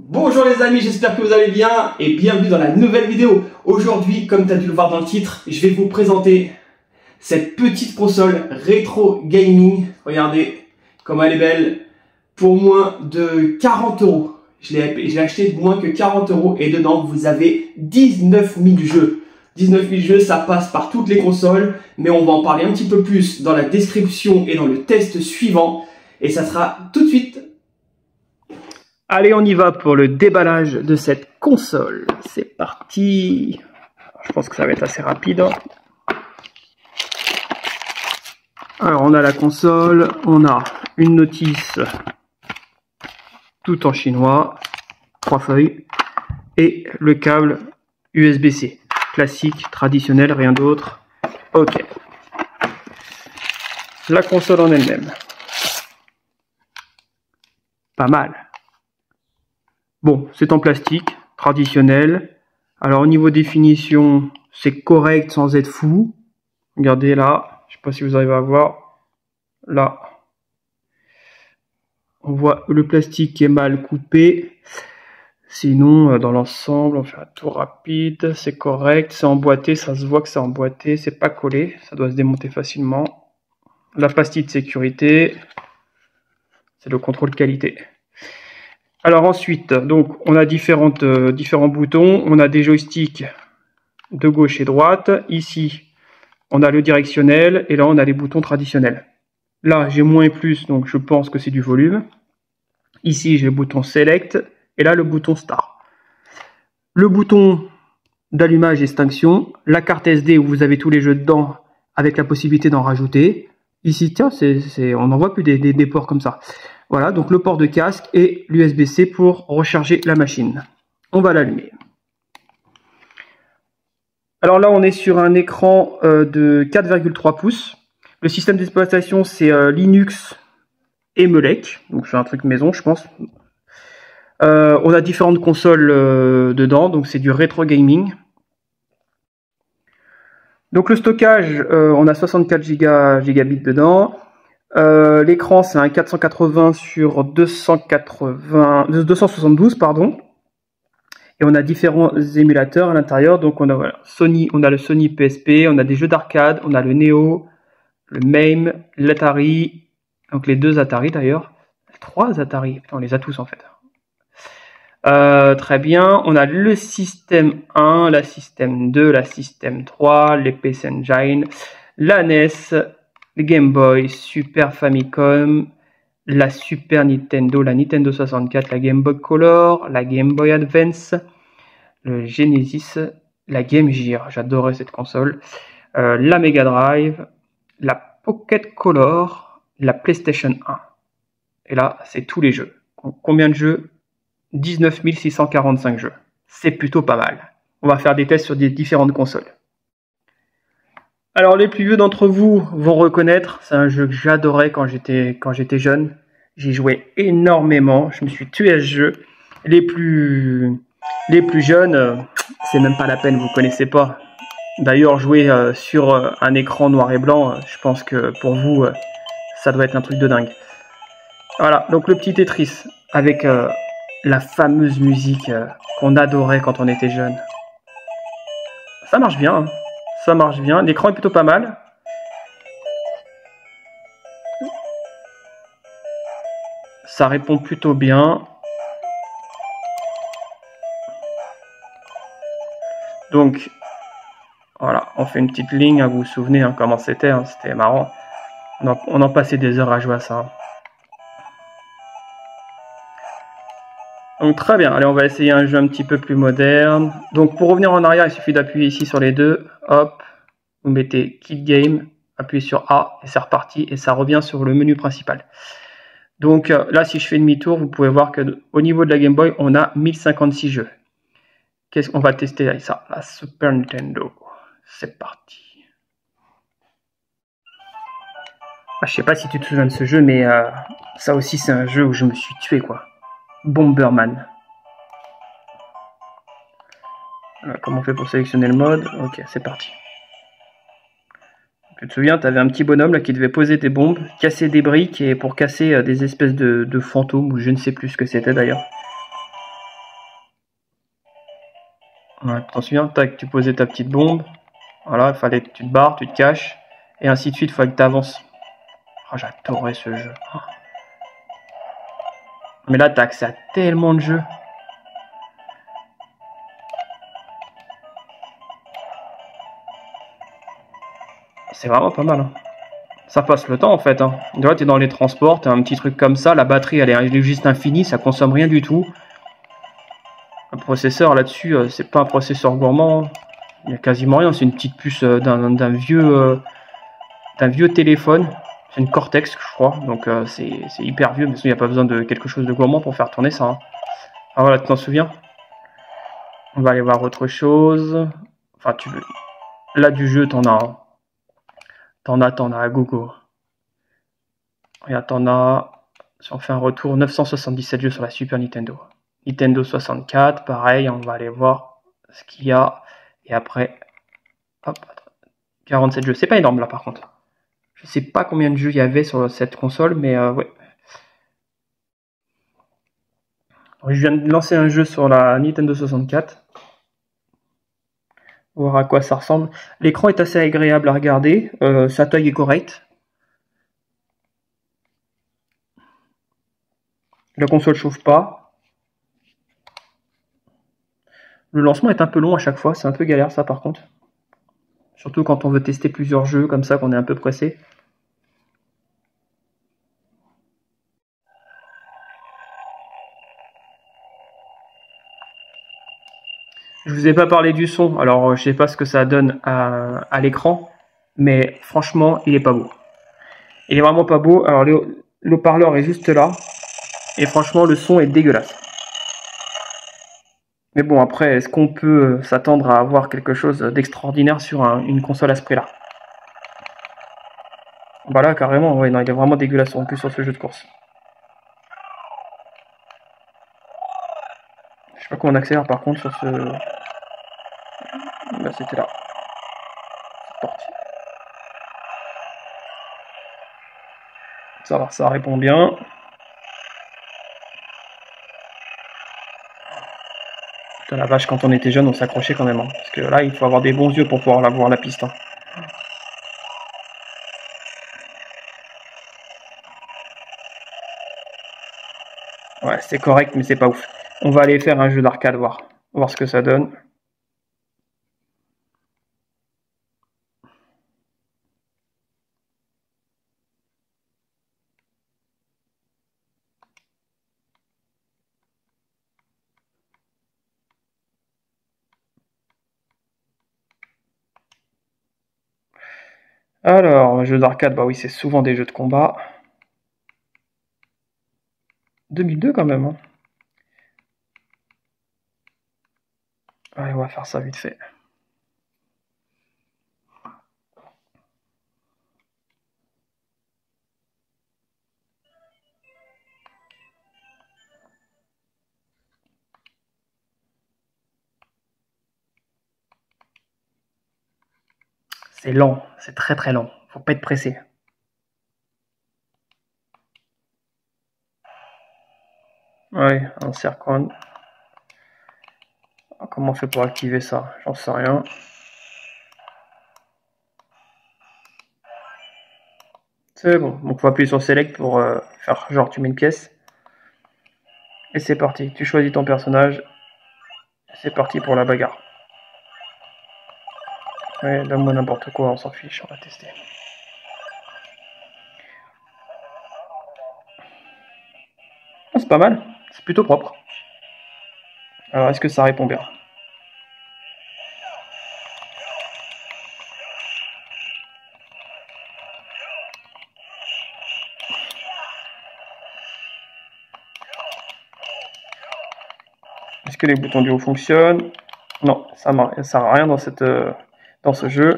Bonjour les amis, j'espère que vous allez bien et bienvenue dans la nouvelle vidéo. Aujourd'hui, comme tu as dû le voir dans le titre, je vais vous présenter cette petite console rétro gaming. Regardez comme elle est belle, pour moins de 40 euros. Je l'ai acheté pour moins que 40 euros et dedans vous avez 19 000 jeux. 19 000 jeux, ça passe par toutes les consoles, mais on va en parler un petit peu plus dans la description et dans le test suivant. Et ça sera tout de suite. Allez, on y va pour le déballage de cette console. C'est parti. Je pense que ça va être assez rapide. Alors, on a la console, on a une notice tout en chinois, 3 feuilles, et le câble USB-C. Classique, traditionnel, rien d'autre. Ok. La console en elle-même. Pas mal. Bon, c'est en plastique, traditionnel. Alors au niveau définition, c'est correct sans être fou. Regardez là, je ne sais pas si vous arrivez à voir. Là, on voit le plastique qui est mal coupé. Sinon, dans l'ensemble, on fait un tour rapide. C'est correct, c'est emboîté, ça se voit que c'est emboîté, c'est pas collé. Ça doit se démonter facilement. La pastille de sécurité, c'est le contrôle qualité. Alors ensuite, donc on a différents boutons, on a des joysticks de gauche et droite. Ici, on a le directionnel et là on a les boutons traditionnels. Là, j'ai moins et plus, donc je pense que c'est du volume. Ici, j'ai le bouton Select et là le bouton Start. Le bouton d'allumage extinction, la carte SD où vous avez tous les jeux dedans avec la possibilité d'en rajouter. Ici, tiens, on n'en voit plus des ports comme ça. Voilà, donc le port de casque et l'USB-C pour recharger la machine. On va l'allumer. Alors là, on est sur un écran de 4,3 pouces. Le système d'exploitation, c'est Linux et Melec. Donc c'est un truc maison, je pense. On a différentes consoles dedans, donc c'est du rétro gaming. Donc le stockage, on a 64 gigabits dedans. L'écran c'est un 480 sur 272 pardon, et on a différents émulateurs à l'intérieur. Donc on a voilà, on a le Sony PSP, on a des jeux d'arcade, on a le Neo, le MAME, l'Atari, donc les deux Atari d'ailleurs, 3 Atari, on les a tous en fait. Très bien, on a le système 1, la système 2, la système 3, les PC Engine, la NES, le Game Boy, Super Famicom, la Super Nintendo, la Nintendo 64, la Game Boy Color, la Game Boy Advance, le Genesis, la Game Gear, j'adorais cette console, la Mega Drive, la Pocket Color, la PlayStation 1. Et là, c'est tous les jeux. Combien de jeux? 19 645 jeux. C'est plutôt pas mal. On va faire des tests sur des différentes consoles. Alors les plus vieux d'entre vous vont reconnaître, c'est un jeu que j'adorais quand j'étais jeune. J'y jouais énormément, je me suis tué à ce jeu. Les plus jeunes, c'est même pas la peine, vous connaissez pas. D'ailleurs, jouer sur un écran noir et blanc, je pense que pour vous, ça doit être un truc de dingue. Voilà, donc le petit Tetris avec la fameuse musique qu'on adorait quand on était jeune. Ça marche bien, hein. Ça marche bien, l'écran est plutôt pas mal. Ça répond plutôt bien. Donc, voilà, on fait une petite ligne, hein, vous vous souvenez hein, comment c'était, hein, c'était marrant. On en passait des heures à jouer à ça. Donc très bien, allez on va essayer un jeu un petit peu plus moderne. Donc pour revenir en arrière, il suffit d'appuyer ici sur les deux. Hop, vous mettez Kit Game, appuyez sur A et c'est reparti et ça revient sur le menu principal. Donc là si je fais demi-tour, vous pouvez voir que au niveau de la Game Boy, on a 1056 jeux. Qu'est-ce qu'on va tester avec ça? La Super Nintendo. C'est parti. Ah, je sais pas si tu te souviens de ce jeu, mais ça aussi c'est un jeu où je me suis tué quoi. Bomberman. Voilà, comment on fait pour sélectionner le mode? Ok, c'est parti. Tu te souviens, tu avais un petit bonhomme là qui devait poser des bombes, casser des briques et pour casser des espèces de fantômes ou je ne sais plus ce que c'était d'ailleurs. Ouais, t'en souviens, tac, tu posais ta petite bombe. Voilà, il fallait que tu te barres, tu te caches. Et ainsi de suite, il fallait que tu avances. Oh, j'adorais ce jeu. Oh. Mais là, t'as accès à tellement de jeux. C'est vraiment pas mal. Hein. Ça passe le temps en fait. Hein. Tu vois, t'es dans les transports, t'as un petit truc comme ça, la batterie elle est juste infinie, ça consomme rien du tout. Un processeur là-dessus, c'est pas un processeur gourmand. Il y a quasiment rien, c'est une petite puce d'un vieux téléphone. C'est une Cortex, je crois, donc c'est hyper vieux, mais il n'y a pas besoin de quelque chose de gourmand pour faire tourner ça. Hein. Ah voilà, tu t'en souviens? On va aller voir autre chose. Enfin, tu veux. Là, du jeu, t'en as. Hein. T'en as à gogo. Regarde, t'en as. Si on fait un retour, 977 jeux sur la Super Nintendo. Nintendo 64, pareil, on va aller voir ce qu'il y a. Et après, hop, 47 jeux. C'est pas énorme là par contre. Je sais pas combien de jeux il y avait sur cette console, mais ouais. Donc, je viens de lancer un jeu sur la Nintendo 64. Voir à quoi ça ressemble. L'écran est assez agréable à regarder. Sa taille est correcte. La console chauffe pas. Le lancement est un peu long à chaque fois. C'est un peu galère ça par contre. Surtout quand on veut tester plusieurs jeux comme ça, qu'on est un peu pressé. Je vous ai pas parlé du son, alors je sais pas ce que ça donne à l'écran, mais franchement, il est pas beau. Il est vraiment pas beau. Alors le haut-parleur est juste là, et franchement, le son est dégueulasse. Mais bon, après, est-ce qu'on peut s'attendre à avoir quelque chose d'extraordinaire sur une console à ce prix-là? Bah là, carrément, ouais, non, il est vraiment dégueulasse en plus sur ce jeu de course. Je sais pas comment on accélère par contre sur ce... Bah c'était là. C'est parti. Ça va, ça répond bien. Putain la vache, quand on était jeune, on s'accrochait quand même. Hein. Parce que là, il faut avoir des bons yeux pour pouvoir la voir la piste. Hein. Ouais, c'est correct, mais c'est pas ouf. On va aller faire un jeu d'arcade, voir ce que ça donne. Alors, un jeu d'arcade, bah oui, c'est souvent des jeux de combat. 2002 quand même. Hein. Allez, on va faire ça vite fait. C'est lent, c'est très très lent. Faut pas être pressé. Ouais, un circon. Comment on fait pour activer ça? J'en sais rien. C'est bon. Donc faut appuyer sur Select pour faire genre tu mets une pièce. Et c'est parti. Tu choisis ton personnage. C'est parti pour la bagarre. Ouais, donne-moi n'importe quoi, on s'en fiche, on va tester. Oh, c'est pas mal, c'est plutôt propre. Alors, est-ce que ça répond bien? Est-ce que les boutons du haut fonctionnent? Non, ça ne sert à rien dans ce jeu.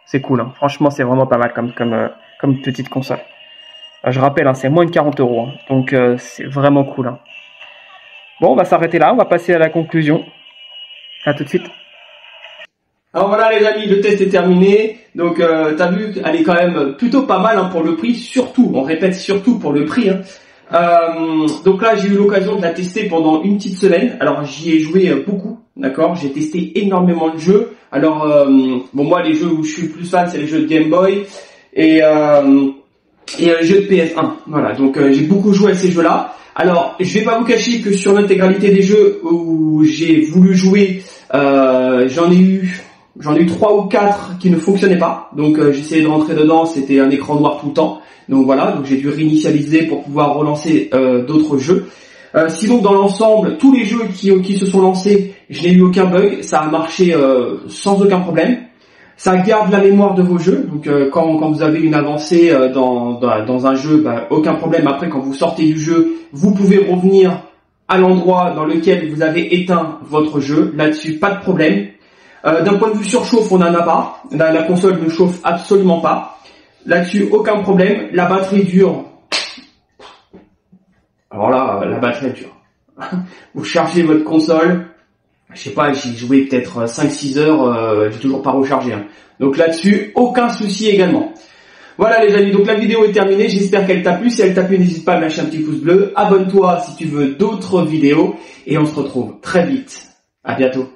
C'est cool, hein. Franchement c'est vraiment pas mal comme petite console. Je rappelle, hein, c'est moins de 40 €, hein. Donc c'est vraiment cool. Hein. Bon, on va s'arrêter là, on va passer à la conclusion. À tout de suite. Alors voilà les amis, le test est terminé. Donc t'as vu, elle est quand même plutôt pas mal hein, pour le prix, surtout, on répète surtout pour le prix. Hein. Donc là j'ai eu l'occasion de la tester pendant une petite semaine. Alors j'y ai joué beaucoup, d'accord. J'ai testé énormément de jeux. Alors bon moi les jeux où je suis le plus fan c'est les jeux de Game Boy et les jeux de PS1. Voilà, donc j'ai beaucoup joué à ces jeux-là. Alors je vais pas vous cacher que sur l'intégralité des jeux où j'ai voulu jouer, j'en ai eu 3 ou 4 qui ne fonctionnaient pas. Donc j'essayais de rentrer dedans, c'était un écran noir tout le temps. Donc voilà, donc j'ai dû réinitialiser pour pouvoir relancer d'autres jeux. Sinon dans l'ensemble, tous les jeux qui se sont lancés, je n'ai eu aucun bug, ça a marché sans aucun problème. Ça garde la mémoire de vos jeux, donc quand vous avez une avancée dans un jeu, bah, aucun problème. Après quand vous sortez du jeu, vous pouvez revenir à l'endroit dans lequel vous avez éteint votre jeu. Là-dessus, pas de problème. D'un point de vue surchauffe, on n'en a pas. La console ne chauffe absolument pas. Là-dessus, aucun problème. La batterie dure. Alors là, la batterie dure. Vous chargez votre console. Je sais pas, j'ai joué peut-être 5-6 heures, j'ai toujours pas rechargé. Hein. Donc là-dessus, aucun souci également. Voilà les amis, donc la vidéo est terminée. J'espère qu'elle t'a plu. Si elle t'a plu, n'hésite pas à lâcher un petit pouce bleu. Abonne-toi si tu veux d'autres vidéos. Et on se retrouve très vite. À bientôt.